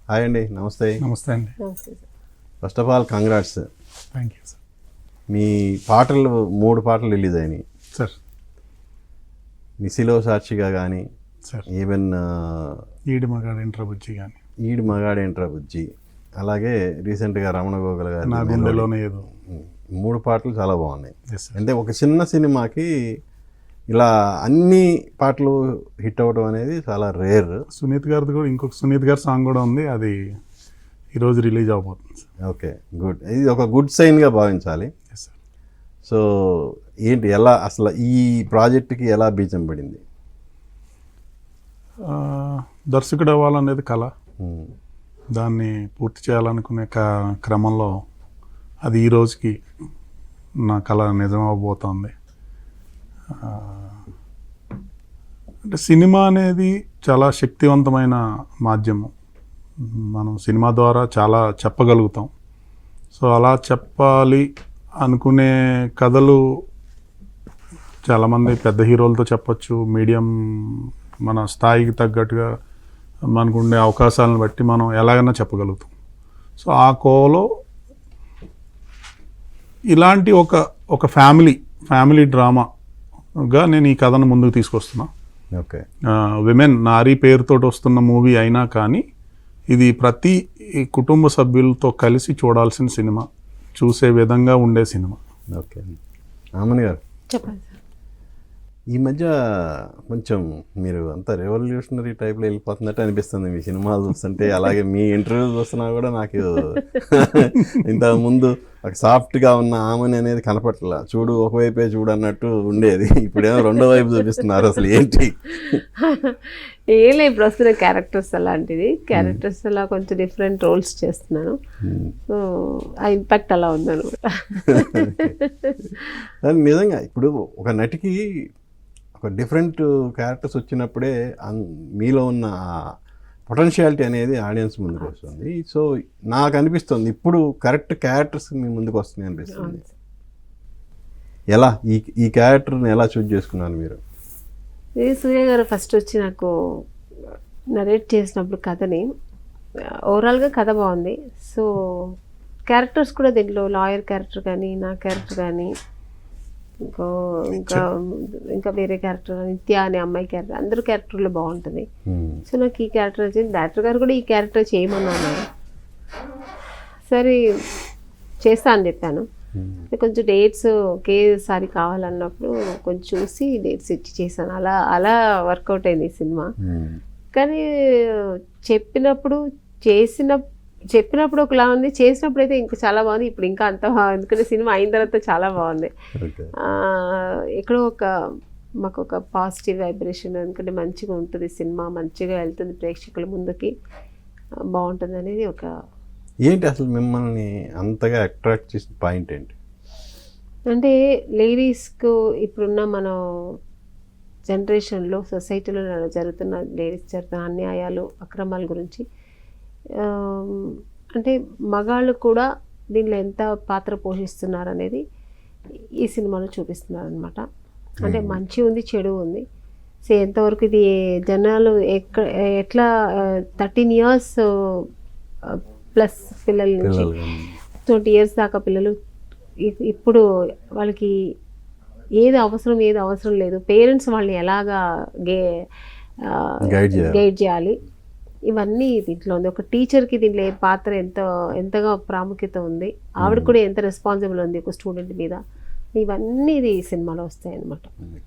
Hi అండి, నమస్తే. నమస్తే అండి. First of all congrats. Thank you sir. మీ పాటలు 3 పాటలు రిలీజ్ అయినాయి సార్. నిశిలో సాక్షిగా కానీ, సార్ ఈవెన్ ఈడి మగాడు ఇంట్రా బుజ్జి కానీ, ఈడు మగాడేంట్రా బుజ్జి, అలాగే రీసెంట్గా రమణ గోగుల గారి నా గుండెలోనే ఏదో 3 పాటలు చాలా బాగున్నాయి. Yes sir. అంటే ఒక చిన్న సినిమాకి ఇలా అన్ని పాటలు హిట్ అవ్వడం అనేది చాలా రేర్. సునీత్ గారిది కూడా ఇంకొక సునీత్ గారి సాంగ్ కూడా ఉంది, అది ఈరోజు రిలీజ్ అవబోతుంది సార్. Okay, good. ఇది ఒక గుడ్ సైన్గా భావించాలి. Yes sir. సో ఏంటి, ఎలా అసలు ఈ ప్రాజెక్ట్కి ఎలా బీజం పడింది? దర్శకుడు అవ్వాలనేది కళ. దాన్ని పూర్తి చేయాలనుకునే క్రమంలో అది ఈ రోజుకి నా కళ నిజం అవ్వబోతోంది. అంటే సినిమా అనేది చాలా శక్తివంతమైన మాధ్యమం. మనం సినిమా ద్వారా చాలా చెప్పగలుగుతాం. సో అలా చెప్పాలి అనుకునే కథలు చాలామంది పెద్ద హీరోలతో చెప్పచ్చు, మీడియం మన స్థాయికి తగ్గట్టుగా మనకు ఉండే అవకాశాలను బట్టి మనం ఎలాగైనా చెప్పగలుగుతాం. సో ఆ కోలో ఇలాంటి ఒక ఫ్యామిలీ డ్రామాగా నేను ఈ కథను ముందుకు తీసుకొస్తున్నా. ఓకే. విమెన్ నారీ పేరుతో వస్తున్న మూవీ అయినా కానీ ఇది ప్రతి కుటుంబ సభ్యులతో కలిసి చూడాల్సిన సినిమా, చూసే విధంగా ఉండే సినిమా. ఓకే. ఆమని గారు చెప్పండి సార్. ఈ మధ్య కొంచెం మీరు అంత రెవల్యూషనరీ టైప్లో వెళ్ళిపోతున్నట్టు అనిపిస్తుంది మీ సినిమాలు చూస్తుంటే, అలాగే మీ ఇంటర్వ్యూలు చూస్తున్నా కూడా నాకు ఇంతకుముందు ఒక సాఫ్ట్గా ఉన్న ఆమెని అనేది కనపట్ల, చూడు ఒకవైపే చూడు అన్నట్టు ఉండేది, ఇప్పుడేమో రెండో వైపు చూపిస్తున్నారు. అసలు ఏంటి? ఏం లేదు, ఇప్పుడు వస్తున్న క్యారెక్టర్స్ అలాంటిది. క్యారెక్టర్స్ అలా కొంచెం డిఫరెంట్ రోల్స్ చేస్తున్నాను. సో ఆ ఇంపాక్ట్ అలా ఉందన్నమాట. నిజంగా ఇప్పుడు ఒక నటికి ఒక డిఫరెంట్ క్యారెక్టర్స్ వచ్చినప్పుడే మీలో ఉన్న పొటెన్షియాలిటీ అనేది ఆడియన్స్ ముందుకు వస్తుంది. సో నాకు అనిపిస్తుంది ఇప్పుడు కరెక్ట్ క్యారెక్టర్స్ మీ ముందుకు వస్తున్నాయి అనిపిస్తుంది. ఎలా ఈ క్యారెక్టర్ని ఎలా చూజ్ చేసుకున్నారు మీరు? ఇది సూర్య గారు ఫస్ట్ వచ్చి నాకు నరేట్ చేసినప్పుడు కథని, ఓవరాల్గా కథ బాగుంది. సో క్యారెక్టర్స్ కూడా దీంట్లో లాయర్ క్యారెక్టర్ కానీ, నా క్యారెక్టర్ కానీ, ఇంకా వేరే క్యారెక్టర్ నిత్య అనే అమ్మాయి క్యారెక్టర్, అందరూ క్యారెక్టర్లో బాగుంటుంది. సో నాకు ఈ క్యారెక్టర్ వచ్చింది. డైరెక్టర్ గారు కూడా ఈ క్యారెక్టర్ చేయమన్నాను. సరే చేస్తా అని చెప్పాను. కొంచెం డేట్స్ ఒకేసారి కావాలన్నప్పుడు కొంచెం చూసి డేట్స్ ఇచ్చి చేశాను. అలా వర్కౌట్ అయింది ఈ సినిమా. కానీ చెప్పినప్పుడు ఒకలా ఉంది, చేసినప్పుడు అయితే ఇంకా చాలా బాగుంది. ఇప్పుడు ఇంకా అంత ఎందుకంటే సినిమా అయిన తర్వాత చాలా బాగుంది. ఎక్కడో మాకు ఒక పాజిటివ్ వైబ్రేషన్, ఎందుకంటే మంచిగా ఉంటుంది సినిమా, మంచిగా వెళ్తుంది ప్రేక్షకుల ముందుకి, బాగుంటుంది అనేది ఒక. ఏంటి అసలు మిమ్మల్ని అంతగా అట్రాక్ట్ చేసిన పాయింట్ ఏంటి? అంటే లేడీస్కు ఇప్పుడున్న మనం జనరేషన్లో సొసైటీలో జరుగుతున్న అన్యాయాలు, అక్రమాల గురించి, అంటే మగాళ్ళు కూడా దీనిలో ఎంత పాత్ర పోషిస్తున్నారు అనేది ఈ సినిమాలో చూపిస్తున్నారు అనమాట. అంటే మంచి ఉంది, చెడు ఉంది. సో ఎంతవరకు ఇది జనాలు ఎట్లా 13 years ప్లస్ పిల్లల నుంచి 20 years దాకా పిల్లలు ఇప్పుడు వాళ్ళకి ఏది అవసరం లేదు, పేరెంట్స్ వాళ్ళని ఎలాగా గైడ్ చేయాలి, ఇవన్నీ దీంట్లో ఉంది. ఒక టీచర్కి దీంట్లో పాత్ర ఎంతగా ప్రాముఖ్యత ఉంది, ఆవిడ కూడా ఎంత రెస్పాన్సిబుల్ ఉంది ఒక స్టూడెంట్ మీద, ఇవన్నీ ఇది సినిమాలో వస్తాయి అన్నమాట.